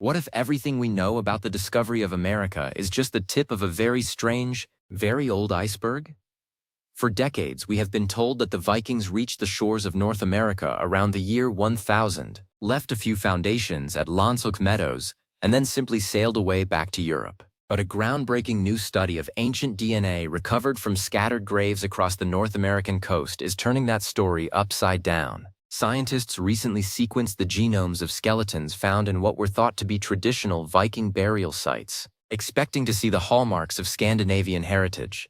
What if everything we know about the discovery of America is just the tip of a very strange, very old iceberg? For decades, we have been told that the Vikings reached the shores of North America around the year 1000, left a few foundations at Landshoek Meadows, and then simply sailed away back to Europe. But a groundbreaking new study of ancient DNA recovered from scattered graves across the North American coast is turning that story upside down. Scientists recently sequenced the genomes of skeletons found in what were thought to be traditional Viking burial sites, expecting to see the hallmarks of Scandinavian heritage.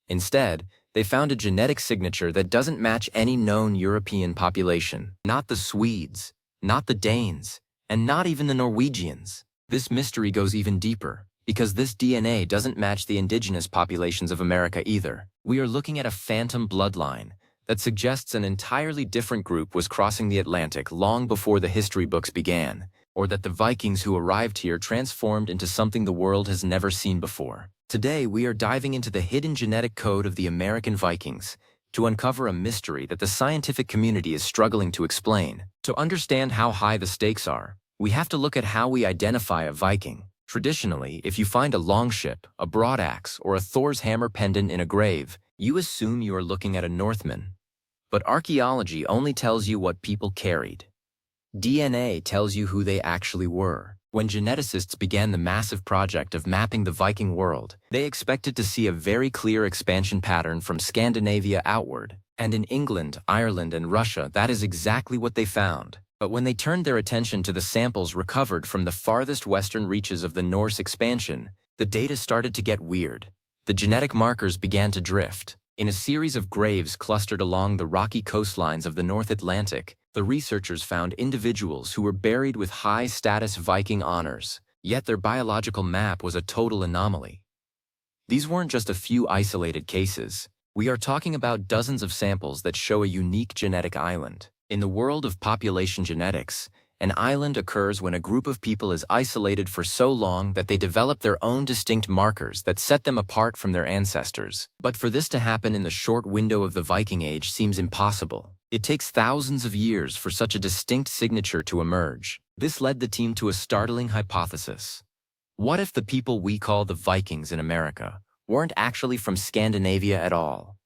Instead, they found a genetic signature that doesn't match any known European population. Not the Swedes, not the Danes, and not even the Norwegians. This mystery goes even deeper, because this DNA doesn't match the indigenous populations of America either. We are looking at a phantom bloodline that suggests an entirely different group was crossing the Atlantic long before the history books began, or that the Vikings who arrived here transformed into something the world has never seen before. Today, we are diving into the hidden genetic code of the American Vikings to uncover a mystery that the scientific community is struggling to explain. To understand how high the stakes are, we have to look at how we identify a Viking. Traditionally, if you find a longship, a broadaxe, or a Thor's hammer pendant in a grave, you assume you are looking at a Northman. But archaeology only tells you what people carried. DNA tells you who they actually were. When geneticists began the massive project of mapping the Viking world, they expected to see a very clear expansion pattern from Scandinavia outward. And in England, Ireland, and Russia, that is exactly what they found. But when they turned their attention to the samples recovered from the farthest western reaches of the Norse expansion, the data started to get weird. The genetic markers began to drift. In a series of graves clustered along the rocky coastlines of the North Atlantic, the researchers found individuals who were buried with high-status Viking honors, yet their biological map was a total anomaly. These weren't just a few isolated cases. We are talking about dozens of samples that show a unique genetic island. In the world of population genetics, an island occurs when a group of people is isolated for so long that they develop their own distinct markers that set them apart from their ancestors. But for this to happen in the short window of the Viking Age seems impossible. It takes thousands of years for such a distinct signature to emerge. This led the team to a startling hypothesis. What if the people we call the Vikings in America weren't actually from Scandinavia at all?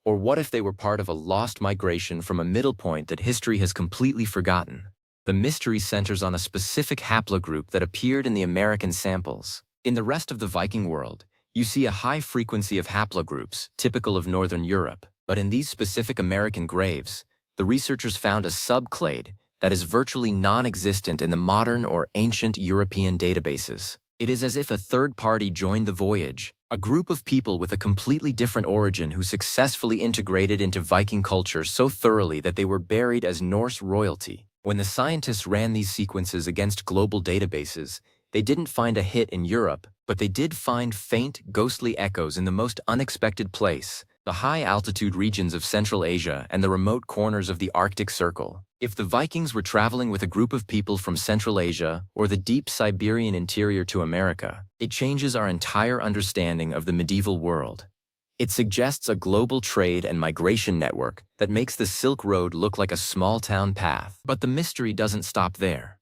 Or what if they were part of a lost migration from a middle point that history has completely forgotten? The mystery centers on a specific haplogroup that appeared in the American samples. In the rest of the Viking world, you see a high frequency of haplogroups, typical of Northern Europe. But in these specific American graves, the researchers found a subclade that is virtually non-existent in the modern or ancient European databases. It is as if a third party joined the voyage, a group of people with a completely different origin who successfully integrated into Viking culture so thoroughly that they were buried as Norse royalty. When the scientists ran these sequences against global databases, they didn't find a hit in Europe, but they did find faint, ghostly echoes in the most unexpected place: the high-altitude regions of Central Asia and the remote corners of the Arctic Circle. If the Vikings were traveling with a group of people from Central Asia or the deep Siberian interior to America, it changes our entire understanding of the medieval world. It suggests a global trade and migration network that makes the Silk Road look like a small-town path. But the mystery doesn't stop there.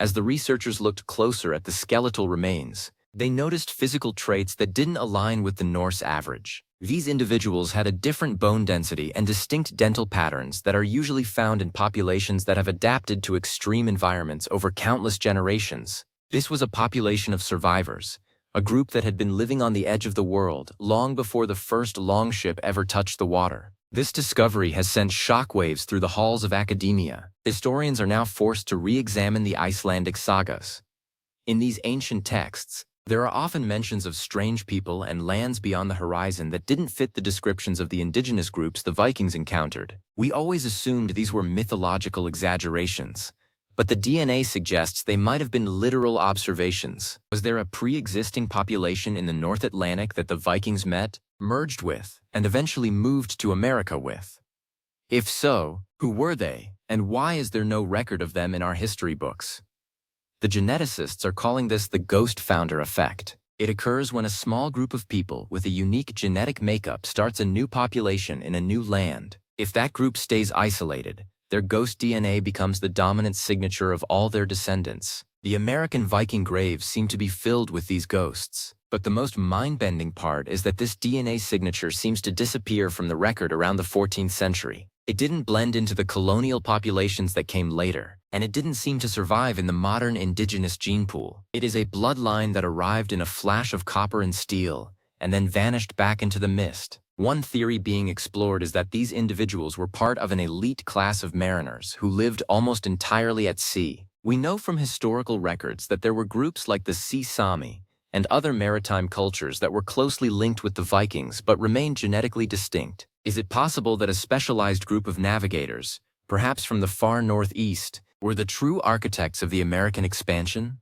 As the researchers looked closer at the skeletal remains, they noticed physical traits that didn't align with the Norse average. These individuals had a different bone density and distinct dental patterns that are usually found in populations that have adapted to extreme environments over countless generations. This was a population of survivors, a group that had been living on the edge of the world long before the first longship ever touched the water. This discovery has sent shockwaves through the halls of academia. Historians are now forced to re-examine the Icelandic sagas. In these ancient texts, there are often mentions of strange people and lands beyond the horizon that didn't fit the descriptions of the indigenous groups the Vikings encountered. We always assumed these were mythological exaggerations, but the DNA suggests they might have been literal observations. Was there a pre-existing population in the North Atlantic that the Vikings met, merged with, and eventually moved to America with? If so, who were they, and why is there no record of them in our history books? The geneticists are calling this the ghost founder effect. It occurs when a small group of people with a unique genetic makeup starts a new population in a new land. If that group stays isolated, their ghost DNA becomes the dominant signature of all their descendants. The American Viking graves seem to be filled with these ghosts. But the most mind-bending part is that this DNA signature seems to disappear from the record around the 14th century. It didn't blend into the colonial populations that came later, and it didn't seem to survive in the modern indigenous gene pool. It is a bloodline that arrived in a flash of copper and steel, and then vanished back into the mist. One theory being explored is that these individuals were part of an elite class of mariners who lived almost entirely at sea. We know from historical records that there were groups like the Sea Sami and other maritime cultures that were closely linked with the Vikings but remained genetically distinct. Is it possible that a specialized group of navigators, perhaps from the far northeast, were the true architects of the American expansion?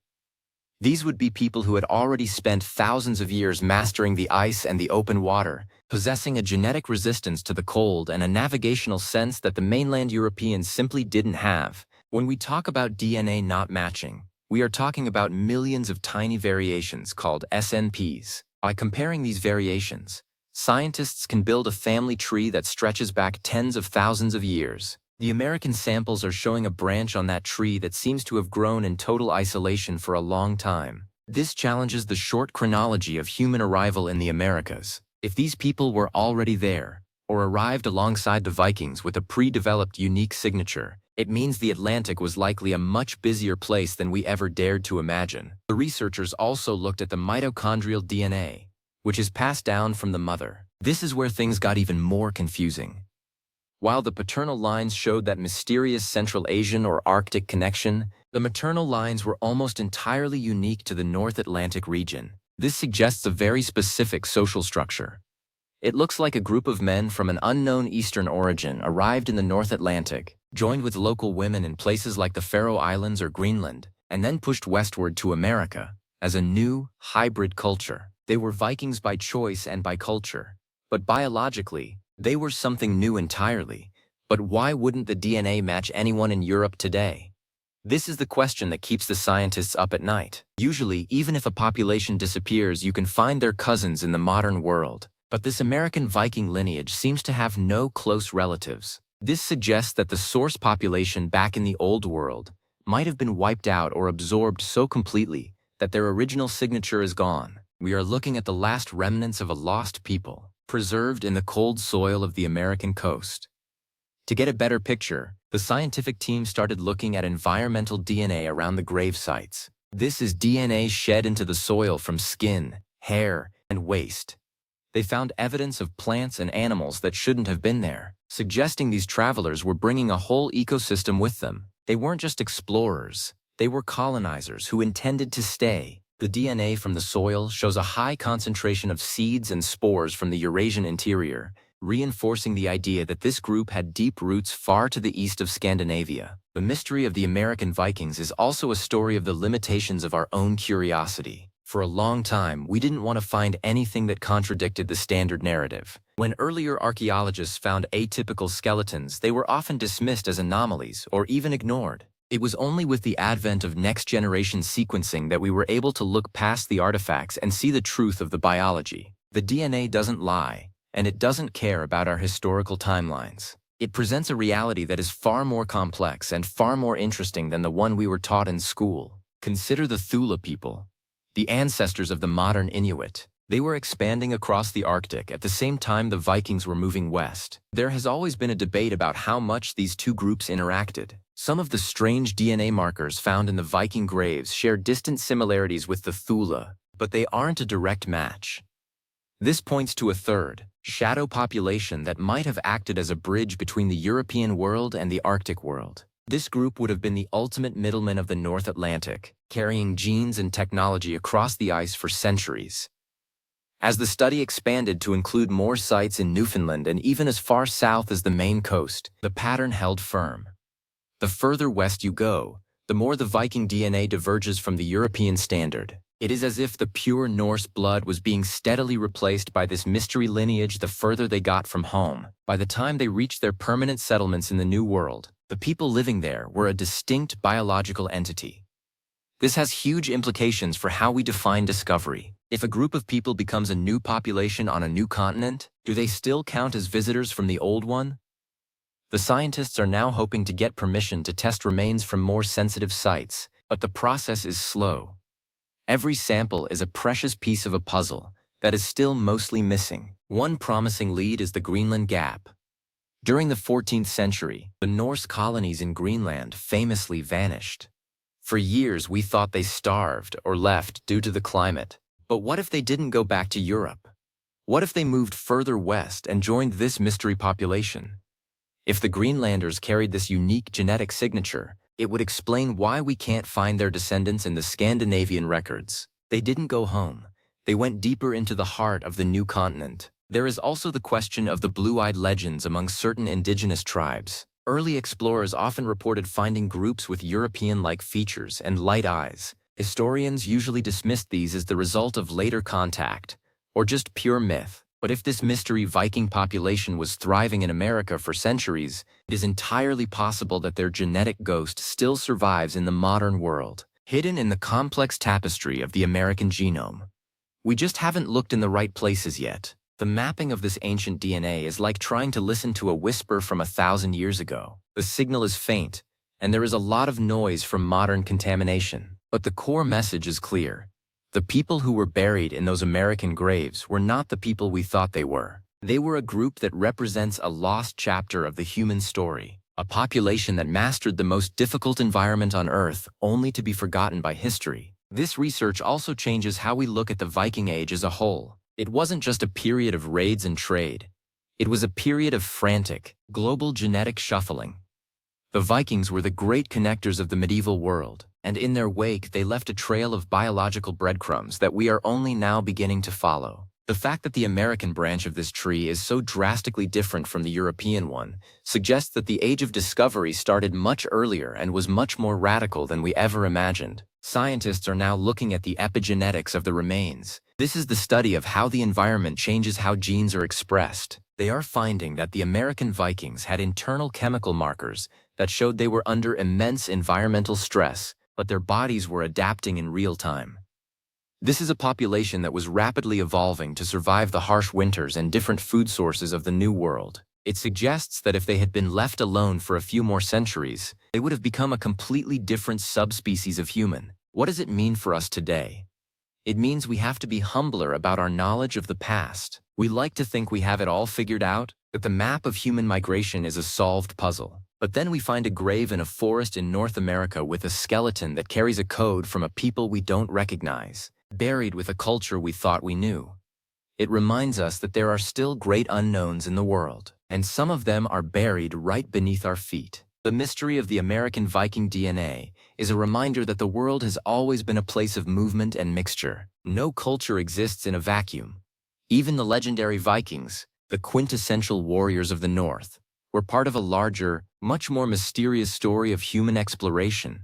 These would be people who had already spent thousands of years mastering the ice and the open water, possessing a genetic resistance to the cold and a navigational sense that the mainland Europeans simply didn't have. When we talk about DNA not matching, we are talking about millions of tiny variations called SNPs. By comparing these variations, scientists can build a family tree that stretches back tens of thousands of years. The American samples are showing a branch on that tree that seems to have grown in total isolation for a long time. This challenges the short chronology of human arrival in the Americas. If these people were already there, or arrived alongside the Vikings with a pre-developed unique signature, it means the Atlantic was likely a much busier place than we ever dared to imagine. The researchers also looked at the mitochondrial DNA, which is passed down from the mother. This is where things got even more confusing. While the paternal lines showed that mysterious Central Asian or Arctic connection, the maternal lines were almost entirely unique to the North Atlantic region. This suggests a very specific social structure. It looks like a group of men from an unknown Eastern origin arrived in the North Atlantic, joined with local women in places like the Faroe Islands or Greenland, and then pushed westward to America as a new, hybrid culture. They were Vikings by choice and by culture, but biologically, they were something new entirely. But why wouldn't the DNA match anyone in Europe today? This is the question that keeps the scientists up at night. Usually, even if a population disappears, you can find their cousins in the modern world. But this American Viking lineage seems to have no close relatives. This suggests that the source population back in the Old World might have been wiped out or absorbed so completely that their original signature is gone. We are looking at the last remnants of a lost people, preserved in the cold soil of the American coast. To get a better picture, the scientific team started looking at environmental DNA around the grave sites. This is DNA shed into the soil from skin, hair, and waste. They found evidence of plants and animals that shouldn't have been there, suggesting these travelers were bringing a whole ecosystem with them. They weren't just explorers, they were colonizers who intended to stay. The DNA from the soil shows a high concentration of seeds and spores from the Eurasian interior, reinforcing the idea that this group had deep roots far to the east of Scandinavia. The mystery of the American Vikings is also a story of the limitations of our own curiosity. For a long time, we didn't want to find anything that contradicted the standard narrative. When earlier archaeologists found atypical skeletons, they were often dismissed as anomalies or even ignored. It was only with the advent of next-generation sequencing that we were able to look past the artifacts and see the truth of the biology. The DNA doesn't lie, and it doesn't care about our historical timelines. It presents a reality that is far more complex and far more interesting than the one we were taught in school. Consider the Thule people, the ancestors of the modern Inuit. They were expanding across the Arctic at the same time the Vikings were moving west. There has always been a debate about how much these two groups interacted. Some of the strange DNA markers found in the Viking graves share distant similarities with the Thule, but they aren't a direct match. This points to a third, shadow population that might have acted as a bridge between the European world and the Arctic world. This group would have been the ultimate middleman of the North Atlantic, carrying genes and technology across the ice for centuries. As the study expanded to include more sites in Newfoundland and even as far south as the Maine coast, the pattern held firm. The further west you go, the more the Viking DNA diverges from the European standard. It is as if the pure Norse blood was being steadily replaced by this mystery lineage the further they got from home. By the time they reached their permanent settlements in the New World, the people living there were a distinct biological entity. This has huge implications for how we define discovery. If a group of people becomes a new population on a new continent, do they still count as visitors from the old one? The scientists are now hoping to get permission to test remains from more sensitive sites, But the process is slow. Every sample is a precious piece of a puzzle that is still mostly missing. One promising lead is the Greenland Gap. During the 14th century, the Norse colonies in Greenland famously vanished. For years, we thought they starved or left due to the climate. But what if they didn't go back to Europe? What if they moved further west and joined this mystery population? If the Greenlanders carried this unique genetic signature, it would explain why we can't find their descendants in the Scandinavian records. They didn't go home. They went deeper into the heart of the new continent. There is also the question of the blue-eyed legends among certain indigenous tribes. Early explorers often reported finding groups with European-like features and light eyes. Historians usually dismissed these as the result of later contact, or just pure myth. But if this mystery Viking population was thriving in America for centuries, it is entirely possible that their genetic ghost still survives in the modern world, hidden in the complex tapestry of the American genome. We just haven't looked in the right places yet. The mapping of this ancient DNA is like trying to listen to a whisper from 1,000 years ago. The signal is faint, and there is a lot of noise from modern contamination. But the core message is clear. The people who were buried in those American graves were not the people we thought they were. They were a group that represents a lost chapter of the human story, a population that mastered the most difficult environment on Earth only to be forgotten by history. This research also changes how we look at the Viking Age as a whole. It wasn't just a period of raids and trade. It was a period of frantic, global genetic shuffling. The Vikings were the great connectors of the medieval world, and in their wake they left a trail of biological breadcrumbs that we are only now beginning to follow. The fact that the American branch of this tree is so drastically different from the European one suggests that the age of discovery started much earlier and was much more radical than we ever imagined. Scientists are now looking at the epigenetics of the remains. This is the study of how the environment changes how genes are expressed. They are finding that the American Vikings had internal chemical markers that showed they were under immense environmental stress, but their bodies were adapting in real time. This is a population that was rapidly evolving to survive the harsh winters and different food sources of the New World. It suggests that if they had been left alone for a few more centuries, they would have become a completely different subspecies of human. What does it mean for us today? It means we have to be humbler about our knowledge of the past. We like to think we have it all figured out, that the map of human migration is a solved puzzle. But then we find a grave in a forest in North America with a skeleton that carries a code from a people we don't recognize, buried with a culture we thought we knew. It reminds us that there are still great unknowns in the world, and some of them are buried right beneath our feet. The mystery of the American Viking DNA is a reminder that the world has always been a place of movement and mixture. No culture exists in a vacuum. Even the legendary Vikings, the quintessential warriors of the North, were part of a larger, much more mysterious story of human exploration.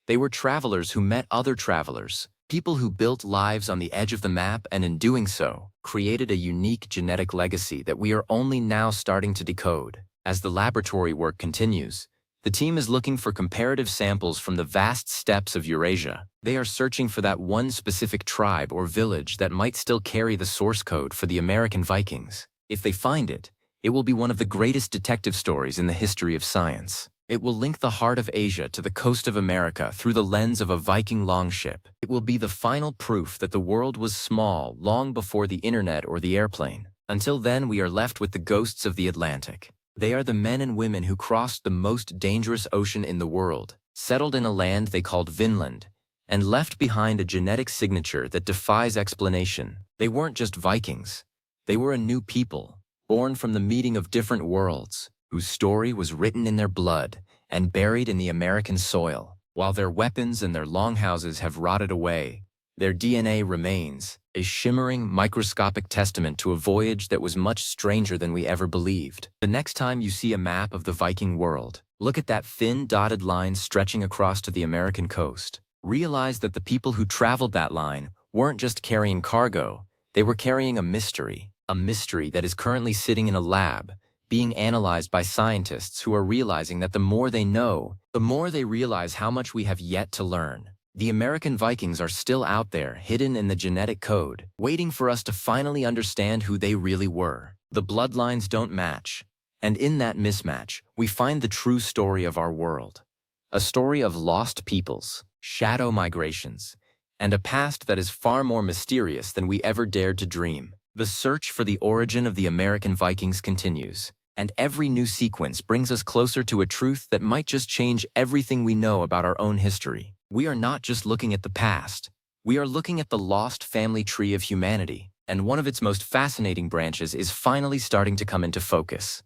They were travelers who met other travelers, people who built lives on the edge of the map and in doing so, created a unique genetic legacy that we are only now starting to decode. As the laboratory work continues, the team is looking for comparative samples from the vast steppes of Eurasia. They are searching for that one specific tribe or village that might still carry the source code for the American Vikings. If they find it, it will be one of the greatest detective stories in the history of science. It will link the heart of Asia to the coast of America through the lens of a Viking longship. It will be the final proof that the world was small long before the internet or the airplane. Until then, we are left with the ghosts of the Atlantic. They are the men and women who crossed the most dangerous ocean in the world, settled in a land they called Vinland, and left behind a genetic signature that defies explanation. They weren't just Vikings. They were a new people, born from the meeting of different worlds, whose story was written in their blood and buried in the American soil. While their weapons and their longhouses have rotted away, their DNA remains, a shimmering, microscopic testament to a voyage that was much stranger than we ever believed. The next time you see a map of the Viking world, look at that thin, dotted line stretching across to the American coast. Realize that the people who traveled that line weren't just carrying cargo, they were carrying a mystery that is currently sitting in a lab, being analyzed by scientists who are realizing that the more they know, the more they realize how much we have yet to learn. The American Vikings are still out there, hidden in the genetic code, waiting for us to finally understand who they really were. The bloodlines don't match, and in that mismatch, we find the true story of our world. A story of lost peoples, shadow migrations, and a past that is far more mysterious than we ever dared to dream. The search for the origin of the American Vikings continues, and every new sequence brings us closer to a truth that might just change everything we know about our own history. We are not just looking at the past, we are looking at the lost family tree of humanity, and one of its most fascinating branches is finally starting to come into focus.